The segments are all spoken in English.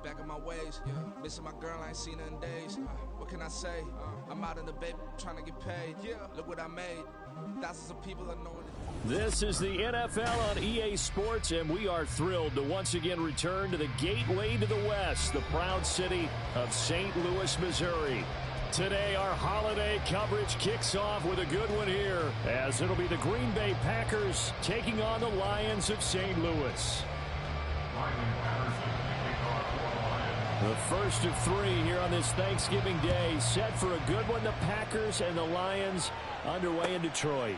Back in my ways, missing my girl, I ain't seen her in days. What can I say? I'm out in the baby trying to get paid. Look what I made. Thousands of people I know it. This is the NFL on EA Sports, and we are thrilled to once again return to the gateway to the West, the proud city of St. Louis, Missouri. Today, our holiday coverage kicks off with a good one here, as it'll be the Green Bay Packers taking on the Lions of St. Louis. The first of three here on this Thanksgiving Day, set for a good one. The Packers and the Lions underway in Detroit.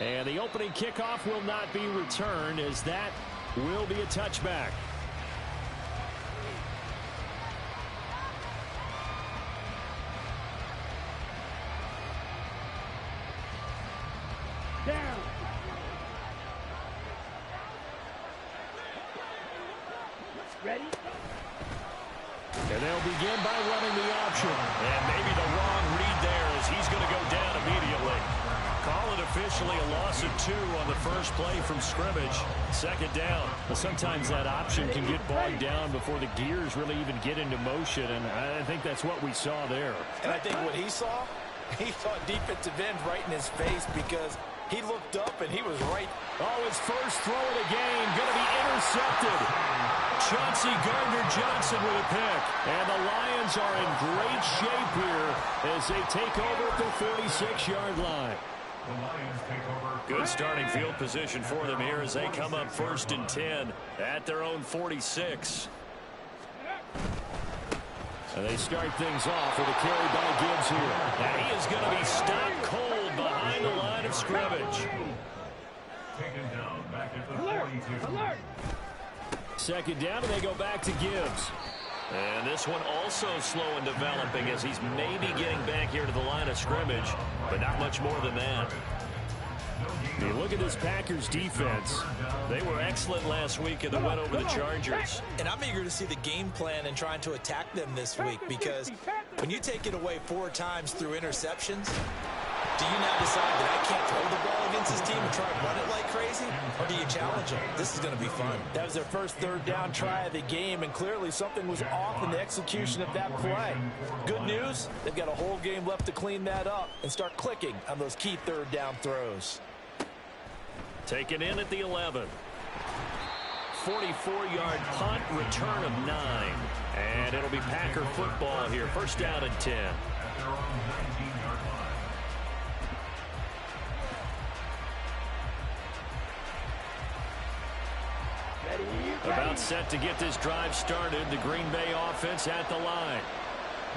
And the opening kickoff will not be returned, as that will be a touchback. Down. Ready? And they'll begin by running the option. And maybe the wrong read there, as he's going to go down immediately. Call it officially a loss of 2 on the first play from scrimmage. Second down. But sometimes that option can get bogged down before the gears really even get into motion, and I think that's what we saw there. And I think what he saw defensive end right in his face, because he looked up and he was right. Oh, his first throw of the game going to be intercepted. Chauncey Gardner-Johnson with a pick. And the Lions are in great shape here as they take over at the 46-yard line. Good starting field position for them here as they come up 1st and 10 at their own 46. And they start things off with a carry by Gibbs here. And he is going to be stopped cold behind the line of scrimmage. Taken down back at the 42. Alert! Second down, and they go back to Gibbs. And this one also slow in developing, as he's maybe getting back here to the line of scrimmage, but not much more than that. You look at this Packers defense. They were excellent last week in the win over the Chargers. And I'm eager to see the game plan and trying to attack them this week, because when you take it away 4 times through interceptions, do you now decide that I can't throw the ball against this team and try and run it like crazy? Or do you challenge them? This is going to be fun. That was their first third down try of the game, and clearly something was off in the execution of that play. Good news, they've got a whole game left to clean that up and start clicking on those key third down throws. Taken in at the 11. 44-yard punt, return of 9. And it'll be Packer football here. First down and 10. About set to get this drive started. The Green Bay offense at the line.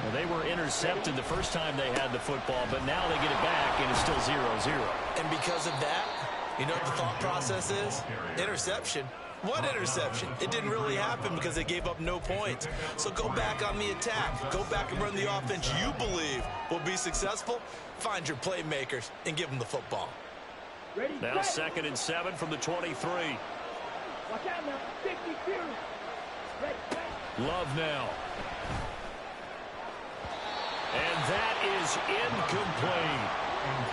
Well, they were intercepted the first time they had the football, but now they get it back, and it's still 0-0. And because of that, you know what the thought process is? Interception. What interception? It didn't really happen because they gave up no points. So go back on the attack. Go back and run the offense you believe will be successful. Find your playmakers and give them the football. Now 2nd and 7 from the 23. Watch out now. 52. Love now. And that is incomplete.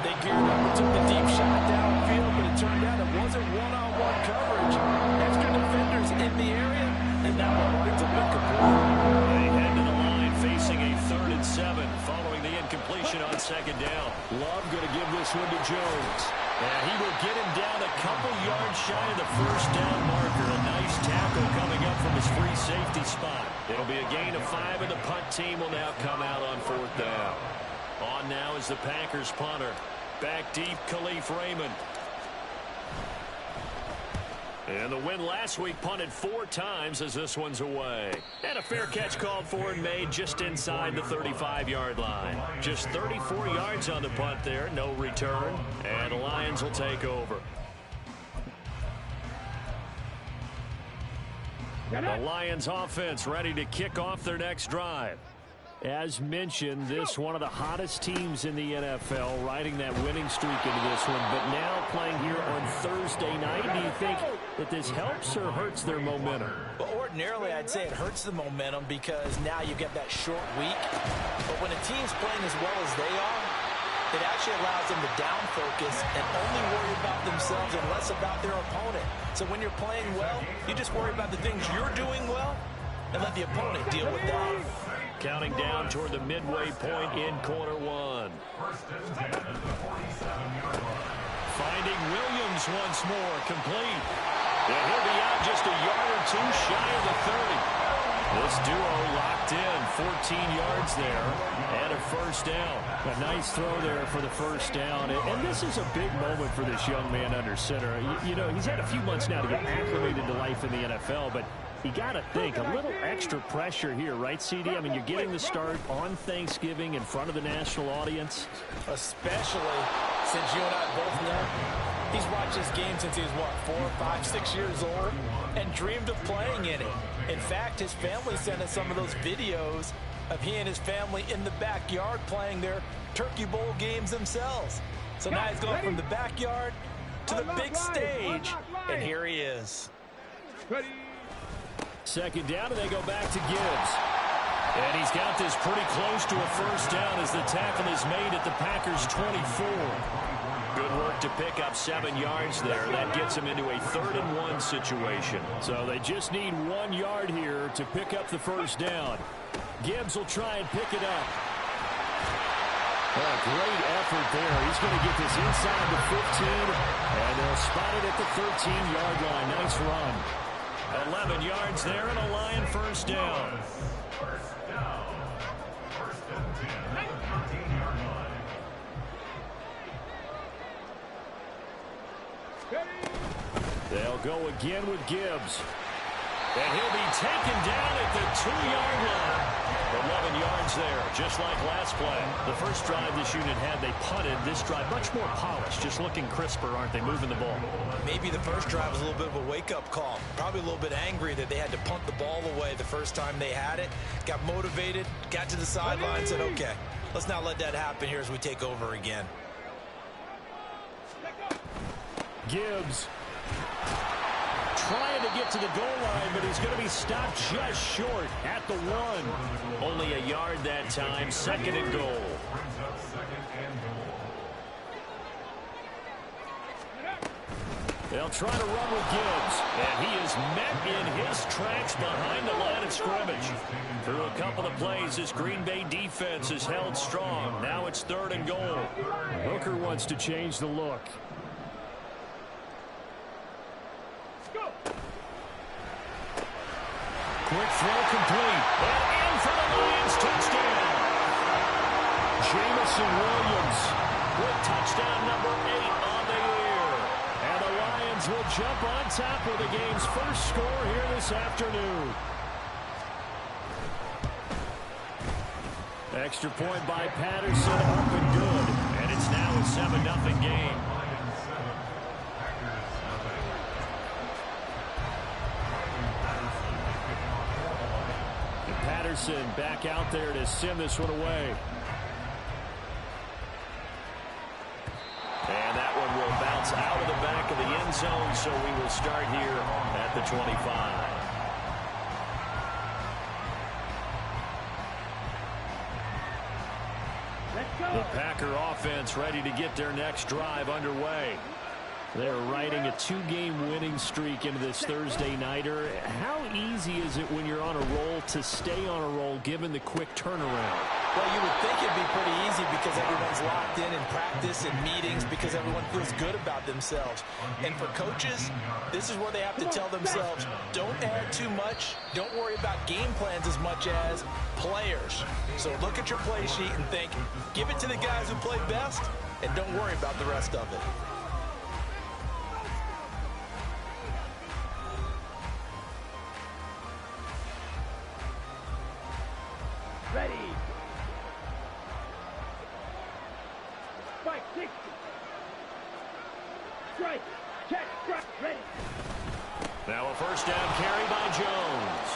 They geared up and took the deep shot downfield, but it turned out it wasn't one-on-one coverage. Extra defenders in the area, and now the runs have been complete. They head to the line facing a 3rd and 7 following the incompletion on 2nd down. Love going to give this one to Jones. And he will get him down a couple yards shy of the first down marker. A nice tackle coming up from his free safety spot. It'll be a gain of 5, and the punt team will now come out on 4th down. On now is the Packers punter. Back deep, Khalif Raymond. And the win last week punted 4 times as this one's away. And a fair catch called for and made just inside the 35-yard line. Just 34 yards on the punt there, no return. And the Lions will take over. The Lions offense ready to kick off their next drive. As mentioned, this one of the hottest teams in the NFL, riding that winning streak into this one, but now playing here on Thursday night. Do you think that this helps or hurts their momentum? Well, ordinarily, I'd say it hurts the momentum because now you get that short week. But when a team's playing as well as they are, It actually allows them to down focus and only worry about themselves and less about their opponent. So when you're playing well, you just worry about the things you're doing well and let the opponent deal with that. Counting down toward the midway point in quarter one. Finding Williams once more, complete. And he'll be out just a yard or two shy of the 30. This duo locked in, 14 yards there, and a first down. A nice throw there for the first down. And this is a big moment for this young man under center. You know, he's had a few months now to get acclimated to life in the NFL, but you got to think, a little extra pressure here, right, CD? I mean, you're getting the start on Thanksgiving in front of the national audience. Especially since you and I both know he's watched this game since he was, what, 4, 5, 6 years old and dreamed of playing in it. In fact, his family sent us some of those videos of he and his family in the backyard playing their Turkey Bowl games themselves. So now he's going from the backyard to the big stage, and here he is. Second down, and they go back to Gibbs. And he's got this pretty close to a first down as the tackle is made at the Packers' 24. Good work to pick up 7 yards there. That gets him into a 3rd-and-1 situation. So they just need 1 yard here to pick up the first down. Gibbs will try and pick it up. Oh, great effort there. He's going to get this inside the 15, and they'll spot it at the 13-yard line. Nice run. 11 yards there and a Lion first down. They'll go again with Gibbs. And he'll be taken down at the 2-yard line. 11 yards there, just like last play. The first drive this unit had, they punted. This drive, much more polished, just looking crisper, aren't they, moving the ball? Maybe the first drive was a little bit of a wake-up call. Probably a little bit angry that they had to punt the ball away the first time they had it. Got motivated, got to the sideline, said, okay, let's not let that happen here as we take over again. Gibbs trying to get to the goal line, but he's going to be stopped just short at the 1. Only a yard that time, 2nd and goal. They'll try to run with Gibbs. And he is met in his tracks behind the line of scrimmage. Through a couple of plays, this Green Bay defense is held strong. Now it's 3rd and goal. Hooker wants to change the look. Quick throw complete. And in for the Lions, touchdown. Jamison Williams with touchdown number 8 on the year. And the Lions will jump on top of the game's first score here this afternoon. Extra point by Patterson, up and good. And it's now a 7-0 game. Patterson back out there to send this one away. And that one will bounce out of the back of the end zone, so we will start here at the 25. The Packer offense ready to get their next drive underway. They're riding a 2-game winning streak into this Thursday nighter. How easy is it when you're on a roll to stay on a roll given the quick turnaround? Well, you would think it'd be pretty easy because everyone's locked in practice and meetings because everyone feels good about themselves. And for coaches, this is where they have to tell themselves, don't add too much. Don't worry about game plans as much as players. So look at your play sheet and think, give it to the guys who play best and don't worry about the rest of it. Ready. Spike, 60. Strike, check, strike, ready. Now a first down carry by Jones.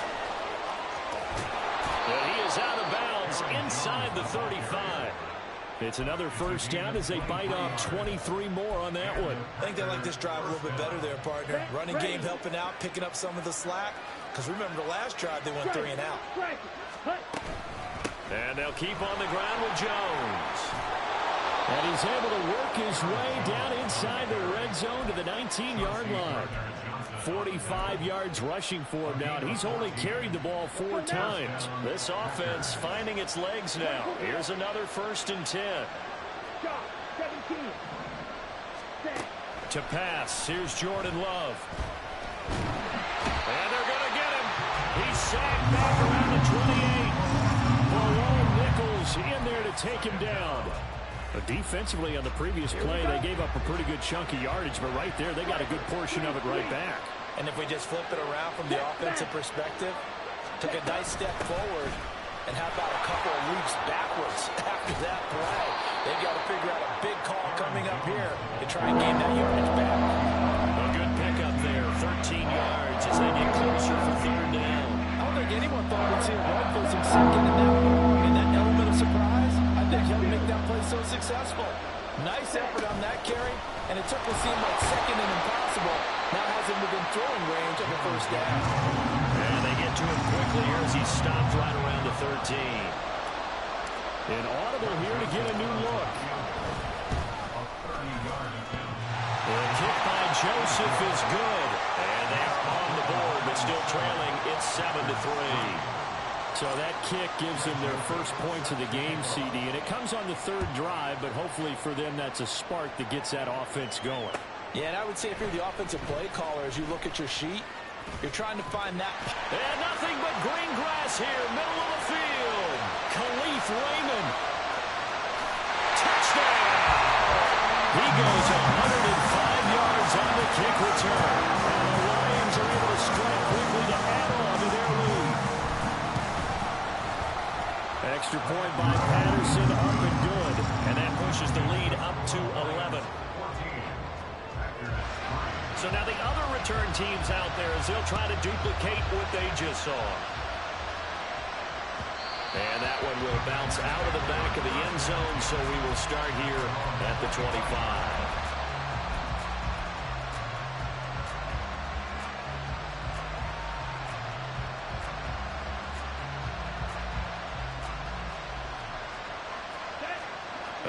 And he is out of bounds inside the 35. It's another first down as they bite off 23 more on that one. I think they like this drive a little bit better there, partner. Running game helping out, picking up some of the slack. Because remember the last drive, they went 3 and out. And they'll keep on the ground with Jones. And he's able to work his way down inside the red zone to the 19-yard line. 45 yards rushing for him now, and he's only carried the ball 4 times. This offense finding its legs now. Here's another 1st and 10. To pass, here's Jordan Love. And they're going to get him. He's sacked back around the 28. Malone Nichols in there to take him down. Defensively on the previous play, they gave up a pretty good chunk of yardage, but right there, they got a good portion of it right back. And if we just flip it around from the offensive perspective, took a nice step forward, and how about a couple of leaps backwards after that play? They've got to figure out a big call coming up here to try and gain that yardage back. A good pickup there, 13 yards as they get closer for 3rd down. I don't think anyone thought we'd see a run for some second and that long. I mean, that element of surprise, I think helped make that play so successful. Nice effort on that carry, and it took what seemed like second and impossible. Now has him within throwing range of the 1st down. And they get to him quickly here as he stopped right around the 13. An audible here to get a new look. The kick by Joseph is good. And they are on the board, but still trailing. It's 7-3. So that kick gives them their first points of the game, CD, and it comes on the 3rd drive, but hopefully for them that's a spark that gets that offense going. Yeah, and I would say if you're the offensive play caller, as you look at your sheet, you're trying to find that. And nothing but green grass here, middle of the field. Khalif Raymond. Touchdown! He goes 105 yards on the kick return. And the Lions are able to strike quickly to add on to their lead. Extra point by Patterson, up and good. And that pushes the lead up to 11. So now the other return teams out there as they'll try to duplicate what they just saw. And that one will bounce out of the back of the end zone, so we will start here at the 25.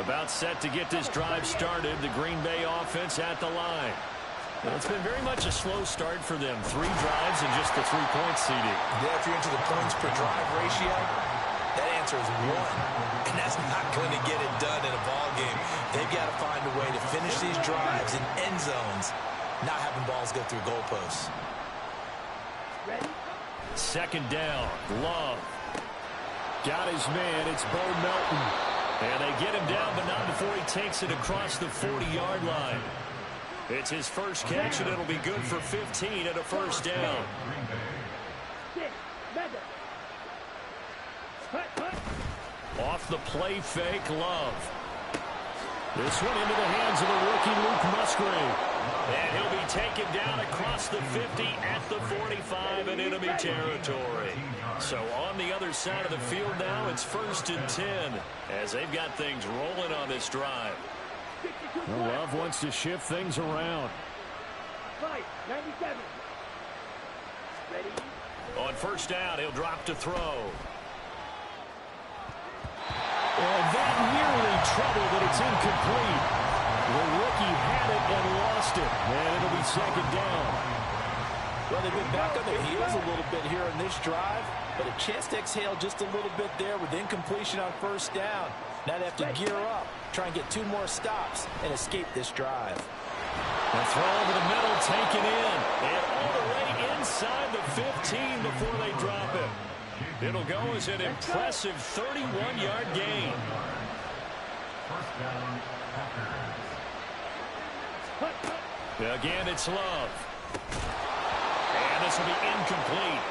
About set to get this drive started, the Green Bay offense at the line. Well, it's been very much a slow start for them. 3 drives and just the 3 points, CD. Yeah, if you're into the points per drive ratio, that answer is 1. And that's not going to get it done in a ball game. They've got to find a way to finish these drives in end zones, not having balls go through goalposts. Ready? 2nd down, Love. Got his man, it's Bo Melton. And they get him down, but not before he takes it across the 40-yard line. It's his first catch, and it'll be good for 15 at a 1st down. Off the play fake, Love. This one into the hands of the rookie Luke Musgrave. And he'll be taken down across the 50 at the 45 in enemy territory. So on the other side of the field now, it's 1st and 10 as they've got things rolling on this drive. Well, Love wants to shift things around. 97. Ready? On 1st down, he'll drop to throw. And that nearly trouble, but it's incomplete. The rookie had it and lost it. And it'll be 2nd down. Well, they've been back on their heels a little bit here in this drive, but a chance to exhale just a little bit there with incompletion on 1st down. Now they have to gear up, try and get 2 more stops, and escape this drive. The throw over the middle, taken in. And all the way inside the 15 before they drop it. It'll go as an impressive 31-yard gain. Again, it's Love. And this will be incomplete.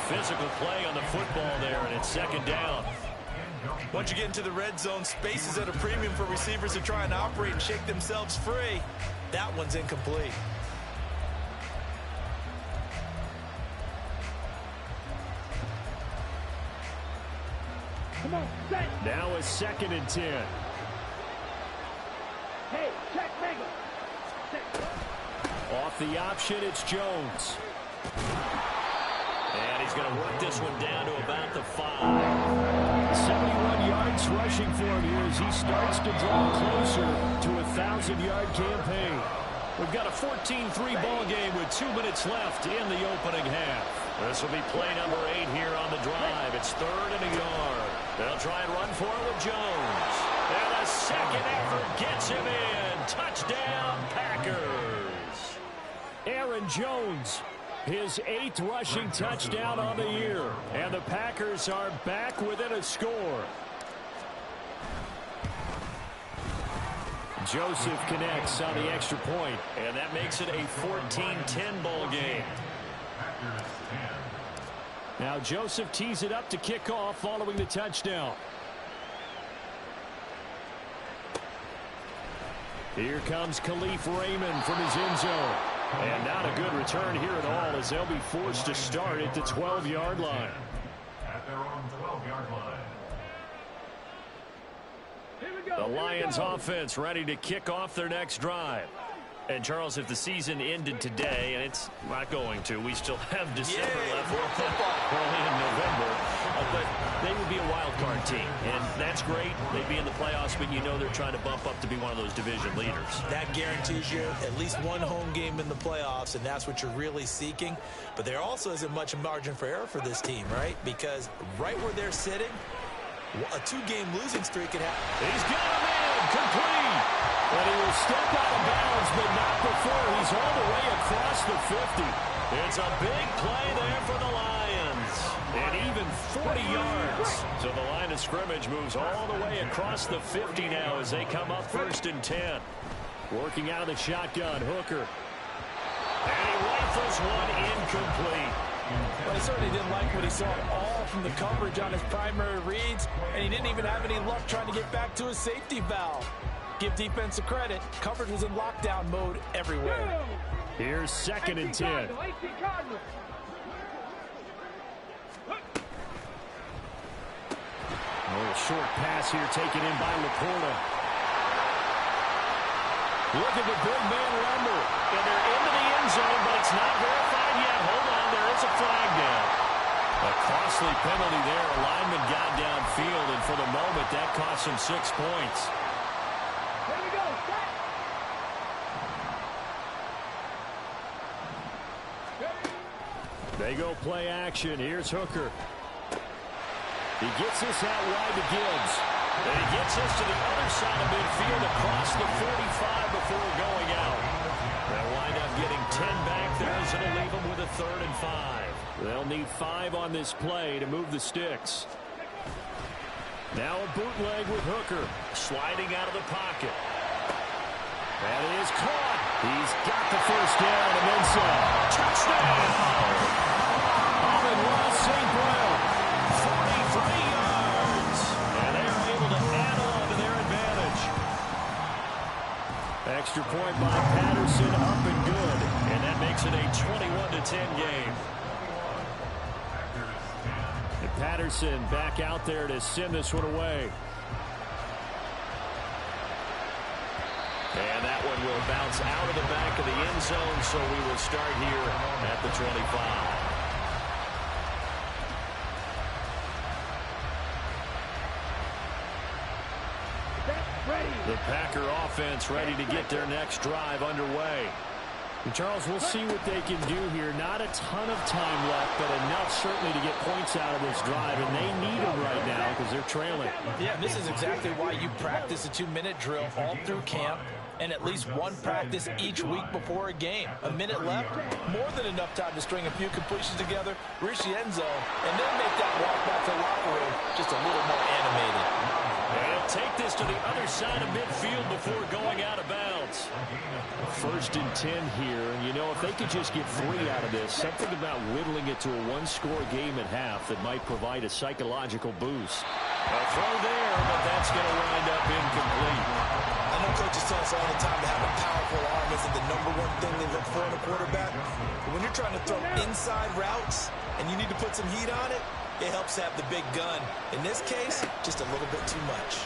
Physical play on the football there, and it's 2nd down. Once you get into the red zone, space is at a premium for receivers to try and operate and shake themselves free. That one's incomplete. Come on, set. Now a 2nd and 10. Hey, check Mega. Set. Off the option, it's Jones. And he's going to work this one down to about the 5. 71 yards rushing for him here as he starts to draw closer to a 1,000-yard campaign. We've got a 14-3 ball game with 2 minutes left in the opening half. This will be play number 8 here on the drive. It's 3rd and a yard. They'll try and run for it with Jones. And the second effort gets him in. Touchdown, Packers. Aaron Jones, his 8th rushing touchdown on the year. And the Packers are back within a score. Joseph connects on the extra point. And that makes it a 14-10 ball game. Now Joseph tees it up to kick off following the touchdown. Here comes Khalif Raymond from his end zone. And not a good return here at all as they'll be forced to start at the 12-yard line. At their own 12-yard line. The Lions offense ready to kick off their next drive. And, Charles, if the season ended today, and it's not going to, we still have December left. Early in November. But they would be a wild card team. And that's great. They'd be in the playoffs, but you know they're trying to bump up to be one of those division leaders. That guarantees you at least one home game in the playoffs, and that's what you're really seeking. But there also isn't much margin for error for this team, right? Because right where they're sitting, a 2-game losing streak could happen. He's got him in, complete. And he will step out of bounds, but not before. He's all the way across the 50. It's a big play there for the Lions. And even 40 yards. So the line of scrimmage moves all the way across the 50 now as they come up 1st and 10. Working out of the shotgun, Hooker. And he rifles one incomplete. But he certainly didn't like what he saw at all from the coverage on his primary reads, and he didn't even have any luck trying to get back to his safety valve. Give defense a credit. Coverage was in lockdown mode everywhere. Here's 2nd and 10. A little short pass here taken in by Laporta. Look at the big man rumble. And they're into the end zone, but it's not verified yet. Hold on, there is a flag down. A costly penalty there. A lineman got downfield, and for the moment, that cost him 6 points. Here we go. They go play action. Here's Hooker. He gets this out wide to Gibbs. And he gets this to the other side of midfield across the 45 before going out. They'll wind up getting 10 back there as it'll leave them with a 3rd and 5. They'll need 5 on this play to move the sticks. Now a bootleg with Hooker. Sliding out of the pocket. That is caught. He's got the first down and then some. Touchdown! Amon-Ra St. Brown. 43 yards. And they're able to add on to their advantage. Extra point by Patterson, up and good. And that makes it a 21-10 game. And Patterson back out there to send this one away. And that one will bounce out of the back of the end zone, so we will start here at the 25. The Packer offense ready to get their next drive underway. And Charles, we'll see what they can do here. Not a ton of time left, but enough certainly to get points out of this drive, and they need them right now because they're trailing. Yeah, this is exactly why you practice a 2-minute drill all through camp and at least one practice each week before a game. A minute left, more than enough time to string a few completions together, reach the end zone, and then make that walk back to the locker room just a little more animated. And he'll take this to the other side of midfield before going out of bounds. 1st and 10 here, and you know, if they could just get 3 out of this, something about whittling it to a 1-score game at half that might provide a psychological boost. A throw there, but that's going to wind up incomplete. I know coaches tell us all the time to have a powerful arm isn't the #1 thing they look for in a quarterback. But when you're trying to throw inside routes and you need to put some heat on it, it helps have the big gun. In this case, just a little bit too much.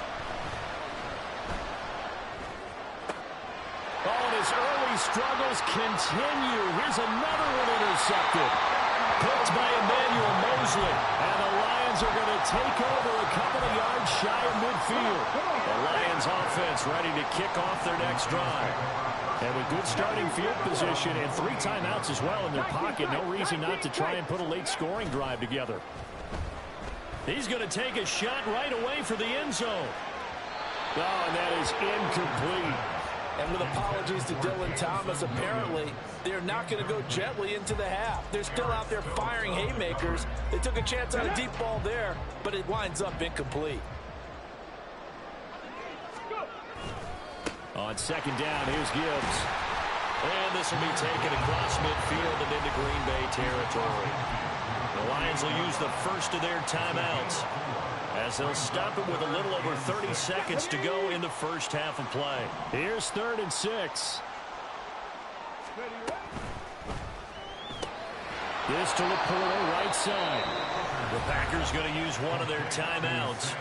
Oh, and his early struggles continue. Here's another one intercepted. Picked by a man Mosley. And the Lions are going to take over a couple of yards shy of midfield. The Lions offense ready to kick off their next drive. And with good starting field position and 3 timeouts as well in their pocket, no reason not to try and put a late scoring drive together. He's going to take a shot right away for the end zone. Oh, and that is incomplete. And with apologies to Dylan Thomas, apparently they're not going to go gently into the half. They're still out there firing haymakers. They took a chance on a deep ball there, but it winds up incomplete. On second down, here's Gibbs. And this will be taken across midfield and into Green Bay territory. The Lions will use the first of their timeouts as they'll stop it with a little over 30 seconds to go in the first half of play. Here's 3rd and 6. This to Laporta, right side. The Packers going to use one of their timeouts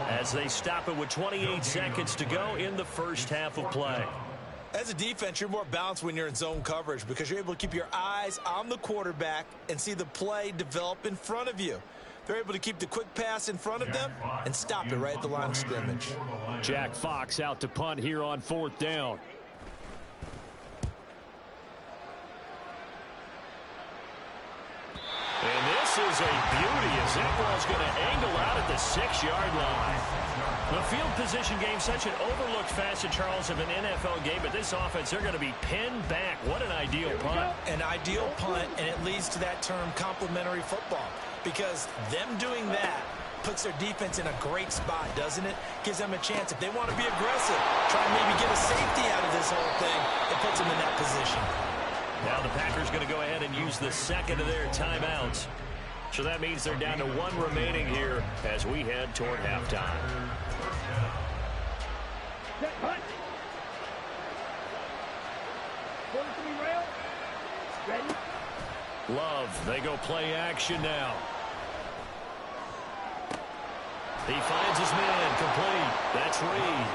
as they stop it with 28 seconds to go in the first half of play. As a defense, you're more balanced when you're in zone coverage because you're able to keep your eyes on the quarterback and see the play develop in front of you. They're able to keep the quick pass in front of them and stop it right at the line of scrimmage. Jack Fox out to punt here on 4th down. And this is a beauty as that ball's going to angle out at the 6-yard line. The field position game, such an overlooked facet, Charles, of an NFL game, but this offense, they're going to be pinned back. What an ideal punt. An ideal punt, and it leads to that term complementary football, because them doing that puts their defense in a great spot, doesn't it? Gives them a chance. If they want to be aggressive, try and maybe get a safety out of this whole thing, it puts them in that position. Now the Packers going to go ahead and use the second of their timeouts. So that means they're down to 1 remaining here as we head toward halftime. Love, they go play action now. He finds his man, complete. That's Reed.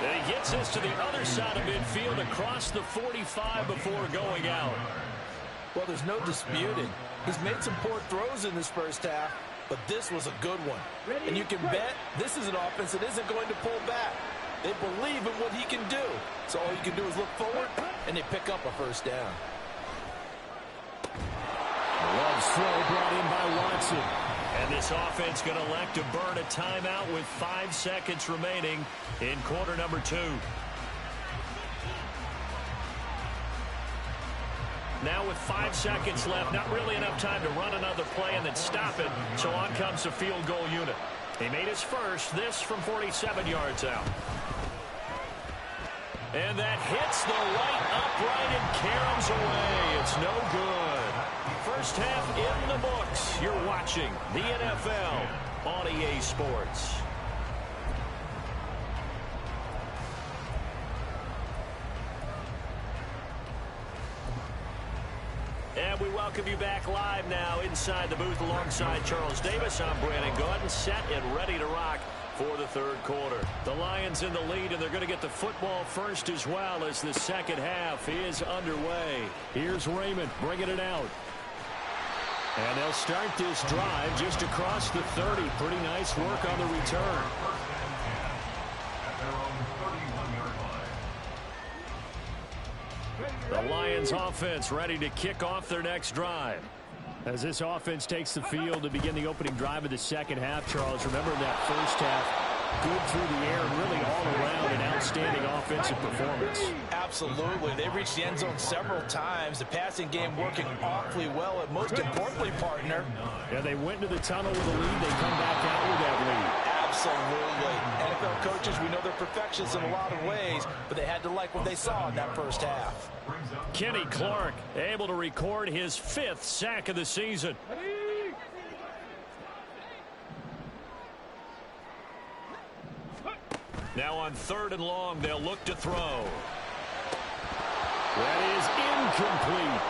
And he gets this to the other side of midfield across the 45 before going out. Well, there's no disputing. He's made some poor throws in this first half, but this was a good one. And you can bet this is an offense that isn't going to pull back. They believe in what he can do. So all you can do is look forward, and they pick up a first down. Love's throw brought in by Watson. And this offense going to elect to burn a timeout with 5 seconds remaining in quarter number 2. Now with 5 seconds left, not really enough time to run another play and then stop it. So on comes the field goal unit. He made his first, this from 47 yards out. And that hits the right upright and caroms away. It's no good. First half in the books. You're watching the NFL on EA Sports. And we welcome you back live now inside the booth alongside Charles Davis. I'm Brandon Gordon, set and ready to rock for the third quarter. The Lions in the lead, and they're going to get the football first as well as the second half is underway. Here's Raymond bringing it out. And they'll start this drive just across the 30. Pretty nice work on the return. The Lions offense ready to kick off their next drive. As this offense takes the field to begin the opening drive of the second half, Charles, remember that first half, good through the air and really all around an outstanding offensive performance. Absolutely. They reached the end zone several times. The passing game working awfully well, and most importantly, partner. Yeah, they went into the tunnel with a lead. They come back out with that lead. Absolutely. NFL coaches, we know they're perfectionists in a lot of ways, but they had to like what they saw in that first half. Kenny Clark able to record his 5th sack of the season. Now on 3rd and long, they'll look to throw. That is incomplete.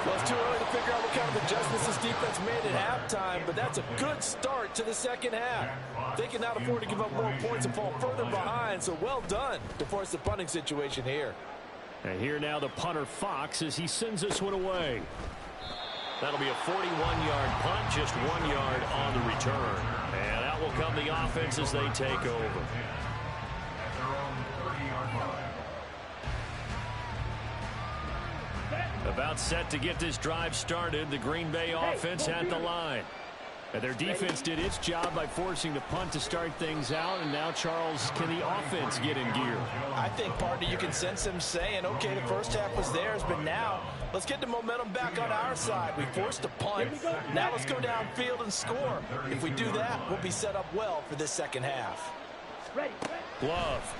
Well, it's too early to figure out what kind of adjustments this defense made at halftime, but that's a good start to the second half. They can not afford to give up more points and fall further behind, so well done to force the punting situation here. And here now the punter Fox as he sends this one away. That'll be a 41-yard punt, just 1 yard on the return. And out will come the offense as they take over. About set to get this drive started. The Green Bay offense at the line. And their defense did its job by forcing the punt to start things out. And now, Charles, can the offense get in gear? I think, partner, you can sense them saying, okay, the first half was theirs, but now let's get the momentum back on our side. We forced a punt. Now let's go downfield and score. If we do that, we'll be set up well for this second half. Love.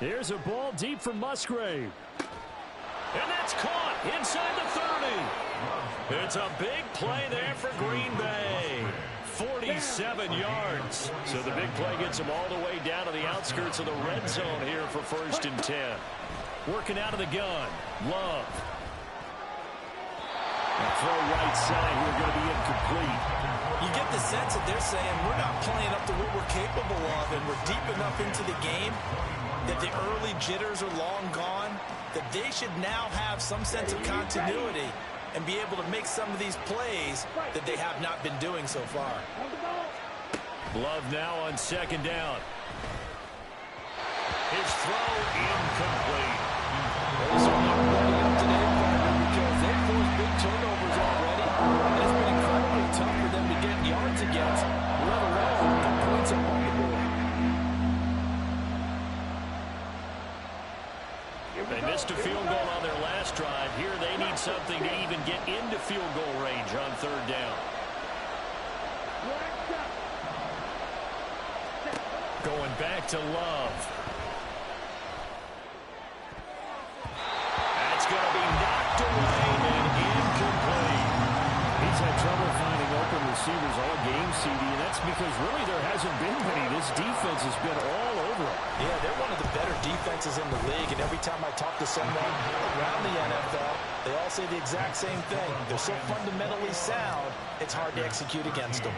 Here's a ball deep for Musgrave. And that's caught inside the 30. It's a big play there for Green Bay. 47 yards. So the big play gets them all the way down to the outskirts of the red zone here for 1st and 10. Working out of the gun. Love. And throw right side here going to be incomplete. You get the sense that they're saying we're not playing up to what we're capable of, and we're deep enough into the game that the early jitters are long gone, that they should now have some sense of continuity and be able to make some of these plays that they have not been doing so far. Love now on 2nd down. His throw incomplete. Those are not ready up today, partner, because they've forced big turnovers already, and it's been incredibly tough for them to get yards against, let alone put points up on the board. They missed a field goal on their last drive. Here they need something to even get into field goal range on 3rd down. Going back to Love. That's going to be knocked away and incomplete. He's had trouble finding open receivers all game, CD, and that's because really there hasn't been many. This defense has been all over it. Yeah, they're one of the better defenses in the league, and every time I talk to someone around the NFL, they all say the exact same thing. They're so fundamentally sound, it's hard to execute against them.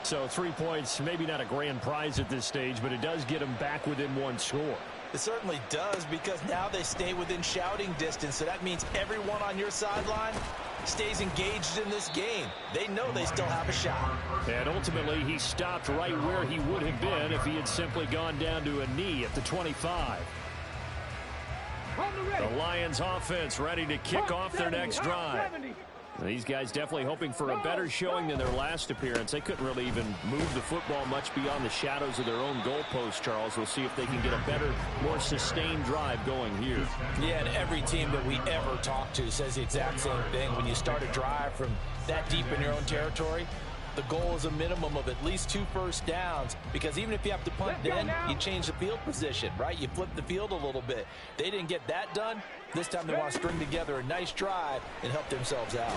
So 3 points, maybe not a grand prize at this stage, but it does get them back within 1 score. It certainly does, because now they stay within shouting distance, so that means everyone on your sideline stays engaged in this game. They know they still have a shot. And ultimately, he stopped right where he would have been if he had simply gone down to a knee at the 25. The Lions offense ready to kick off their next drive. These guys definitely hoping for a better showing than their last appearance. They couldn't really even move the football much beyond the shadows of their own goalpost, Charles. We'll see if they can get a better, more sustained drive going here. Yeah, and every team that we ever talk to says the exact same thing. When you start a drive from that deep in your own territory, the goal is a minimum of at least 2 first downs, because even if you have to punt then, you change the field position, right? You flip the field a little bit. They didn't get that done. This time they want to string together a nice drive and help themselves out.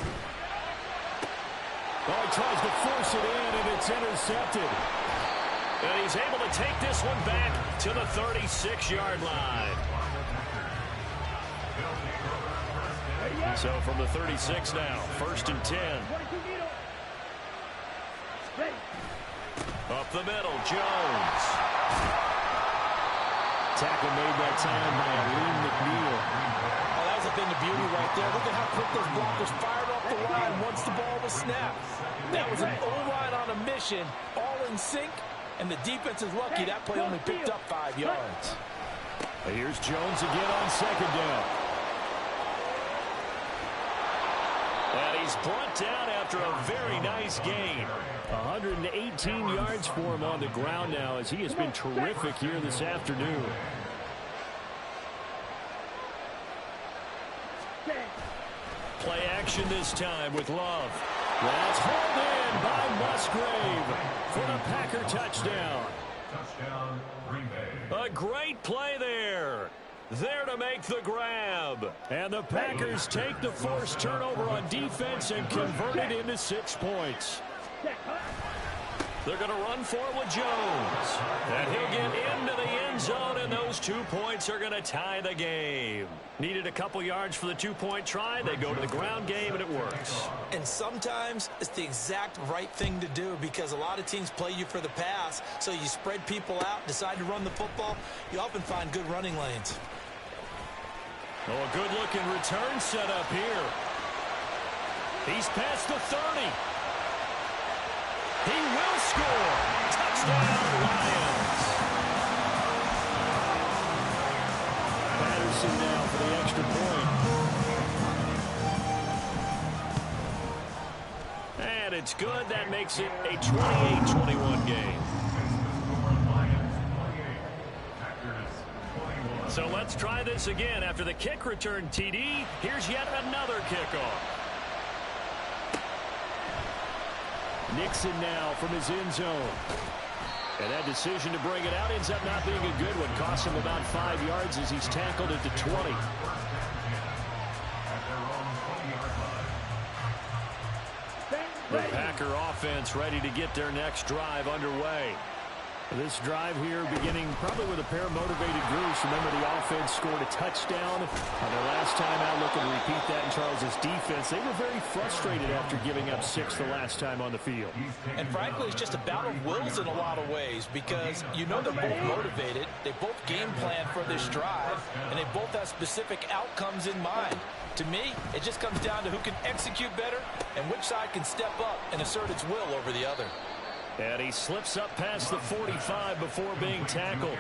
Well, he tries to force it in, and it's intercepted. And he's able to take this one back to the 36-yard line. So from the 36 now, 1st and 10. Up the middle, Jones. Tackle made that time by Aleem McNeil. Oh, that was a thing of beauty right there. Look at how quick those blockers fired off the line once the ball was snapped. That was an O-line on a mission, all in sync, and the defense is lucky that play only picked up 5 yards. Here's Jones again on 2nd down. And he's brought down after a very nice gain. 118 yards for him on the ground now, as he has been terrific here this afternoon. Play action this time with Love. That's hauled in by Musgrave for the Packer touchdown. Touchdown, Green Bay. A great play there. There to make the grab. And the Packers take the forced turnover on defense and convert it into 6 points. They're going to run for it with Jones. And he'll get into the end zone, and those 2 points are going to tie the game. Needed a couple yards for the 2-point try. They go to the ground game, and it works. And sometimes it's the exact right thing to do, because a lot of teams play you for the pass, so you spread people out, decide to run the football. You often find good running lanes. Oh, a good-looking return set up here. He's past the 30. He will score. Touchdown, Lions. Patterson now for the extra point. And it's good. That makes it a 28-21 game. So let's try this again. After the kick return TD, here's yet another kickoff. Nixon now from his end zone. And that decision to bring it out ends up not being a good one. Costs him about 5 yards as he's tackled at the 20. The Packer offense ready to get their next drive underway. This drive here beginning probably with a pair of motivated groups. Remember, the offense scored a touchdown on their last time out. Looking to repeat that in Charles's defense. They were very frustrated after giving up 6 the last time on the field. And frankly, it's just a battle of wills in a lot of ways because you know they're both motivated. They both game plan for this drive, and they both have specific outcomes in mind. To me, it just comes down to who can execute better and which side can step up and assert its will over the other. And he slips up past the 45 before being tackled.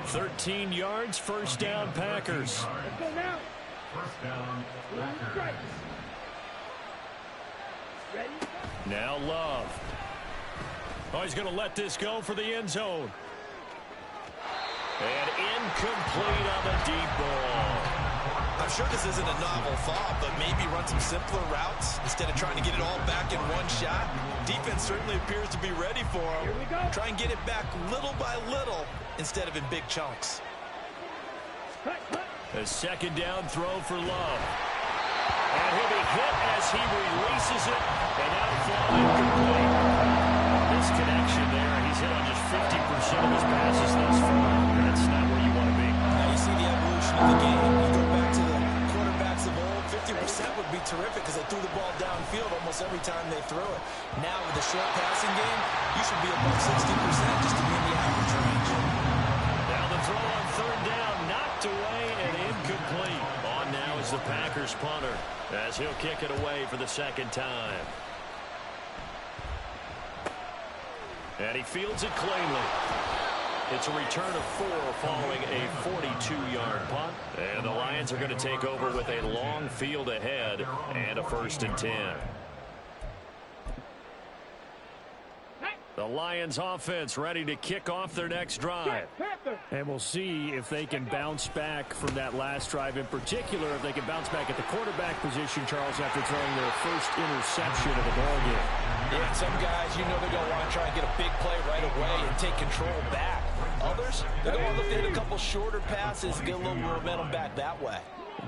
13 yards, first down, Packers. Let's go now. First down, Packers. Ready? Now Love. Oh, he's going to let this go for the end zone. And incomplete on the deep ball. I'm sure this isn't a novel thought, but maybe run some simpler routes instead of trying to get it all back in one shot. Defense certainly appears to be ready for him. Try and get it back little by little instead of in big chunks. A second down throw for Love. And he'll be hit as he releases it, and that'll fall incomplete. This connection there, he's hit on just 50% of his passes thus far. That's not where you want to be. Now you see the evolution of the game. You go back to the quarterbacks of old, 50% would be terrific because they threw the ball downfield almost every time they threw it. Now with the short passing game, you should be above 60% just to be in the average range. Now the throw on third down, knocked away and incomplete. On now is the Packers punter as he'll kick it away for the second time. And he fields it cleanly. It's a return of 4 following a 42-yard punt. And the Lions are going to take over with a long field ahead and a 1st and 10. The Lions offense ready to kick off their next drive. And we'll see if they can bounce back from that last drive in particular, if they can bounce back at the quarterback position, Charles, after throwing their first interception of the ballgame. Yeah, some guys, you know they're going to want to try and get a big play right away and take control back. Others, they're going to look at a couple shorter passes and get a little momentum back that way.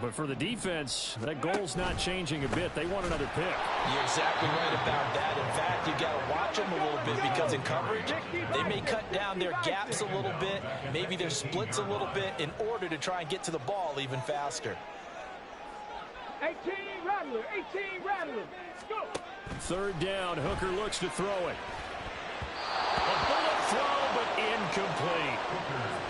But for the defense, that goal's not changing a bit. They want another pick. You're exactly right about that. In fact, you got to watch them a little bit because in coverage, they may cut down their gaps a little bit, maybe their splits a little bit in order to try and get to the ball even faster. 18 Rattler, 18 Rattler. Go. Third down, Hooker looks to throw it. A bullet throw, but incomplete.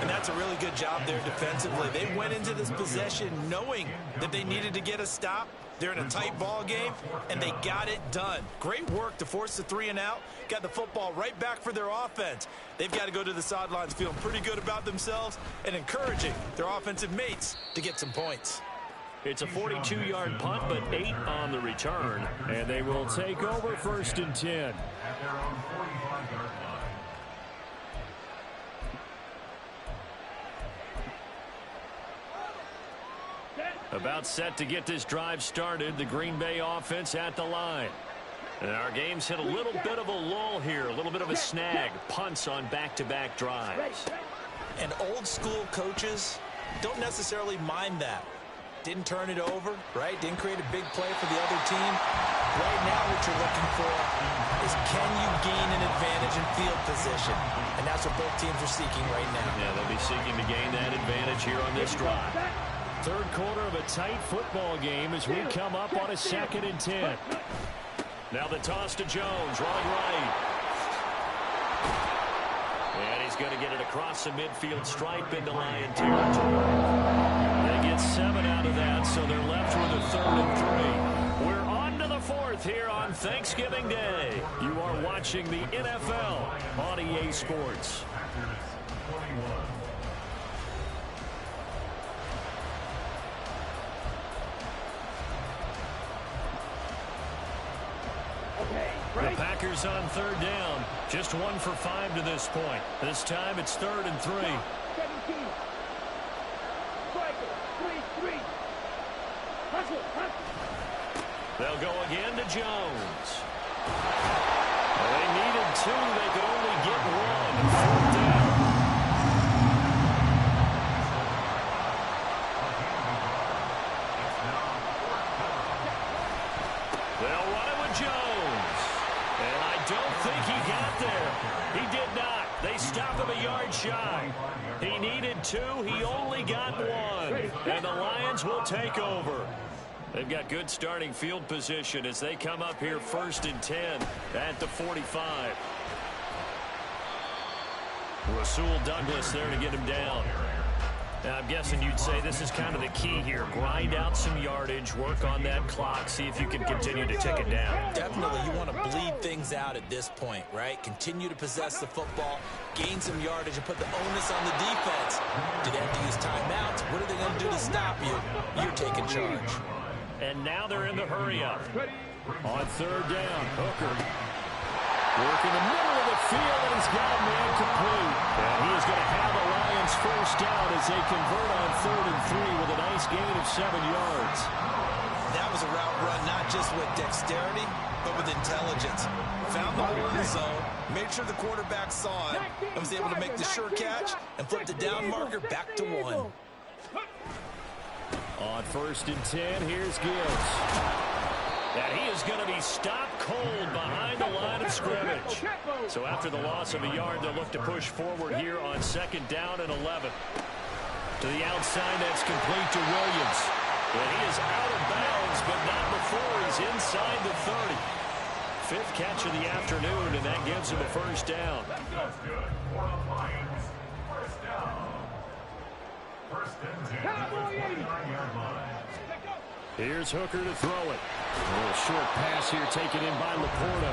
And that's a really good job there defensively. They went into this possession knowing that they needed to get a stop. They're in a tight ball game, and they got it done. Great work to force the 3 and out. Got the football right back for their offense. They've got to go to the sidelines feeling pretty good about themselves and encouraging their offensive mates to get some points. It's a 42-yard punt, but 8 on the return. And they will take over 1st and 10. At their own 45-yard line. About set to get this drive started. The Green Bay offense at the line. And our game's hit a little bit of a lull here, a little bit of a snag. Punts on back-to-back drives. And old school coaches don't necessarily mind that. Didn't turn it over, right? Didn't create a big play for the other team. Right now what you're looking for is can you gain an advantage in field position? And that's what both teams are seeking right now. Yeah, they'll be seeking to gain that advantage here on this drive. Third quarter of a tight football game as we come up on a 2nd and 10. Now the toss to Jones, running right. And he's going to get it across the midfield stripe into Lion territory. They get 7 out of that, so they're left with a 3rd and 3. We're on to the 4th 4th here on Thanksgiving Day. You are watching the NFL on EA Sports. The Packers on 3rd down. Just 1 for 5 to this point. This time it's 3rd and 3. 17. Striker, 3-3. Hustle, hustle. They'll go again to Jones. Well, they needed 2. They could only get 1. 4th down. They'll run it with Jones. And I don't think he got there. He did not. They stop him a yard shy. He needed 2. He only got 1. And the Lions will take over. They've got good starting field position as they come up here 1st and 10 at the 45. Rasul Douglas there to get him down. Now, I'm guessing you'd say this is kind of the key here. Grind out some yardage, work on that clock, see if you can continue to tick it down. Definitely, you want to bleed things out at this point, right? Continue to possess the football, gain some yardage, and put the onus on the defense. Do they have to use timeouts? What are they going to do to stop you? You're taking charge. And now they're in the hurry-up. On 3rd down, Hooker. Work in the middle of the field, and he's got a man complete. And he is going to have the Lions 1st down as they convert on 3rd and 3 with a nice gain of 7 yards. That was a route run not just with dexterity, but with intelligence. Found the hole in the zone, made sure the quarterback saw it, and was able to make the sure catch and flip the down marker back to 1. On 1st and 10, here's Gibbs. And he is going to be stopped cold behind the line of scrimmage. So after the loss of a yard, they'll look to push forward here on 2nd down and 11. To the outside, that's complete to Williams. And he is out of bounds, but not before he's inside the 30. 5th catch of the afternoon, and that gives him a 1st down. That's good for the Lions. 1st down. 1st and 10 at the 29-yard line. Here's Hooker to throw it. A little short pass here taken in by Laporta.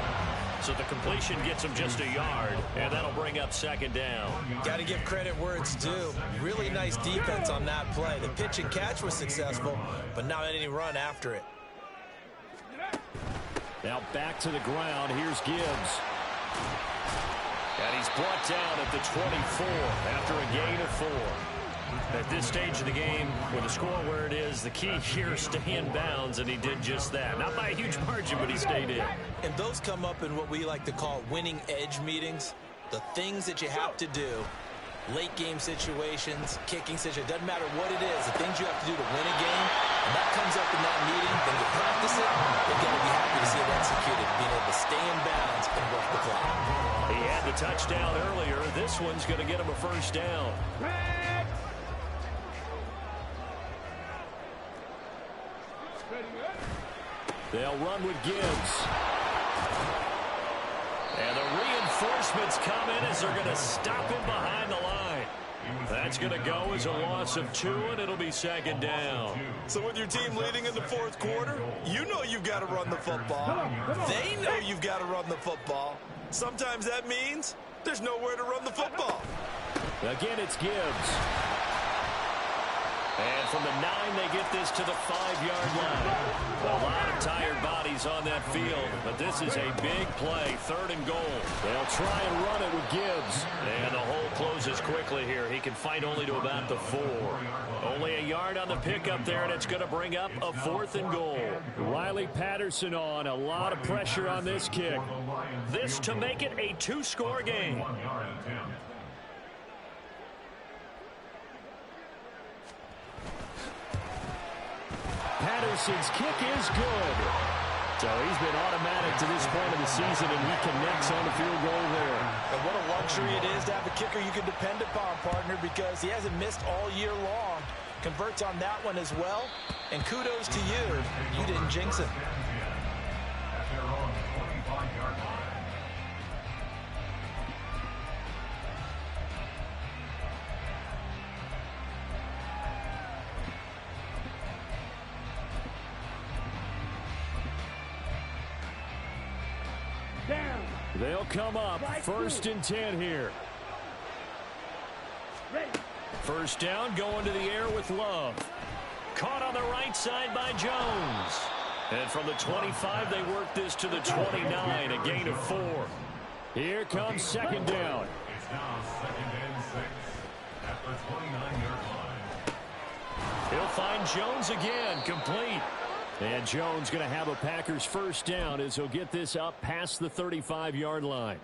So the completion gets him just a yard, and that'll bring up 2nd down. Got to give credit where it's due. Really nice defense on that play. The pitch and catch was successful, but not any run after it. Now back to the ground. Here's Gibbs. And he's brought down at the 24 after a gain of 4. At this stage of the game, with the score where it is, the key here is stay in bounds, and he did just that. Not by a huge margin, but he stayed in. And those come up in what we like to call winning edge meetings. The things that you have to do, late game situations, kicking situations, doesn't matter what it is, the things you have to do to win a game, and that comes up in that meeting, then you practice it, you're going to be happy to see it executed, being able to stay in bounds and work the clock. He had the touchdown earlier. This one's going to get him a 1st down. They'll run with Gibbs. And the reinforcements come in as they're going to stop him behind the line. That's going to go as a loss of 2, and it'll be 2nd down. So with your team leading in the 4th quarter, you know you've got to run the football. They know you've got to run the football. Sometimes that means there's nowhere to run the football. Again, it's Gibbs. And from the 9, they get this to the 5-yard line. A lot of tired bodies on that field, but this is a big play, 3rd and goal. They'll try and run it with Gibbs. And the hole closes quickly here. He can fight only to about the 4. Only a yard on the pickup there, and it's going to bring up a 4th and goal. Riley Patterson on. A lot of pressure on this kick. This to make it a 2-score game. Patterson's kick is good. So he's been automatic to this point of the season, and he connects on the field goal there. And what a luxury it is to have a kicker you can depend upon, partner, because he hasn't missed all year long. Converts on that one as well. And kudos to you. You didn't jinx it. They'll come up 1st and 10 here. First down, going to the air with Love. Caught on the right side by Jones. And from the 25, they work this to the 29, a gain of 4. Here comes 2nd down. It's now 2nd and 6 at the 29-yard line. He'll find Jones again, complete. And Jones going to have a Packers first down as he'll get this up past the 35-yard line.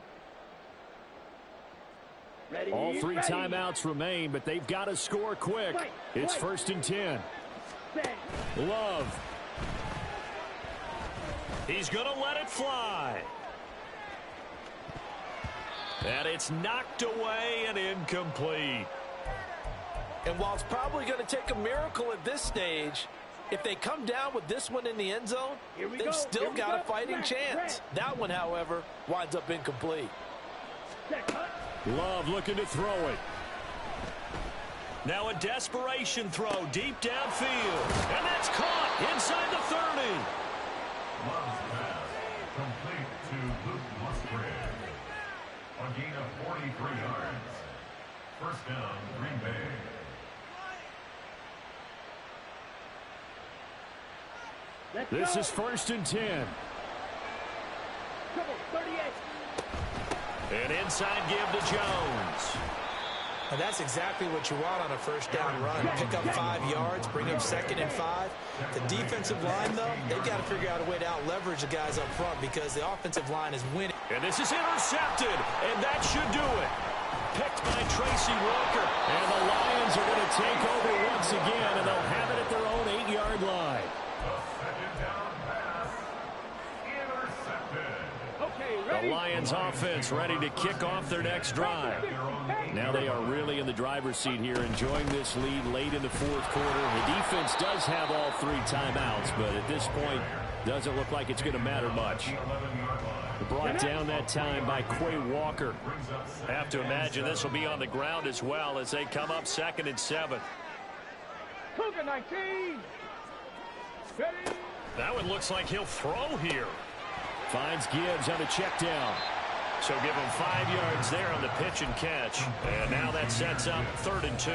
All 3 timeouts remain, but they've got to score quick. It's 1st and 10. Love. He's going to let it fly. And it's knocked away and incomplete. And while it's probably going to take a miracle at this stage, if they come down with this one in the end zone, they've still got a fighting chance. That one, however, winds up incomplete. Love looking to throw it. Now a desperation throw deep downfield. And that's caught inside the 30. Love's pass complete to Luke Musgrave. A gain of 43 yards. First down, Green Bay. This is 1st and 10. Come on, 38. An inside give to Jones. And that's exactly what you want on a first down run. Pick up 5 yards, bring up 2nd and 5. The defensive line, though, they've got to figure out a way to out-leverage the guys up front because the offensive line is winning. And this is intercepted, and that should do it. Picked by Tracy Walker. And the Lions are going to take over once again, and they'll have it at their own 8-yard line. The Lions offense ready to kick off their next drive. Now they are really in the driver's seat here, enjoying this lead late in the 4th quarter. The defense does have all 3 timeouts, but at this point, doesn't look like it's going to matter much. Brought down that time by Quay Walker. Have to imagine this will be on the ground as well as they come up 2nd and 7. Cougar 19. Ready. That one looks like he'll throw here. Finds Gibbs on a check down. So give him 5 yards there on the pitch and catch. And now that sets up 3rd and 2.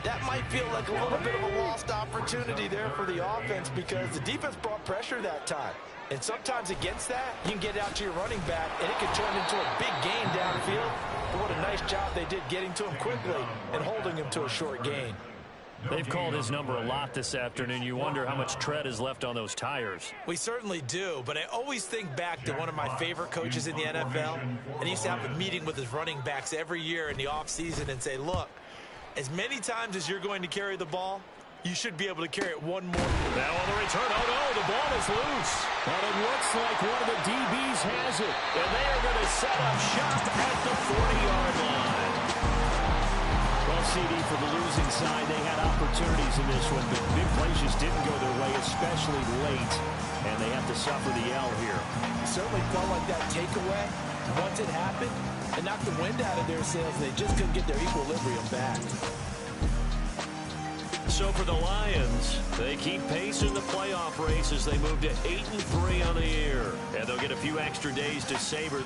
That might feel like a little bit of a lost opportunity there for the offense because the defense brought pressure that time. And sometimes against that, you can get it out to your running back, and it can turn into a big gain downfield. But what a nice job they did getting to him quickly and holding him to a short gain. They've called his number a lot this afternoon. You wonder how much tread is left on those tires. We certainly do, but I always think back to one of my favorite coaches in the NFL, and he used to have a meeting with his running backs every year in the offseason and say, look, as many times as you're going to carry the ball, you should be able to carry it one more. Now on the return, oh no, the ball is loose. But it looks like one of the DBs has it. And they are going to set up shop at the 40-yard line. Well, CD, for the losing side, they had opportunities in this one, but big plays just didn't go their way, especially late, and they have to suffer the L here. It certainly felt like that takeaway, once it happened, it knocked the wind out of their sails, and they just couldn't get their equilibrium back. So for the Lions, they keep pace in the playoff race as they move to 8-3 on the year. And they'll get a few extra days to savor this.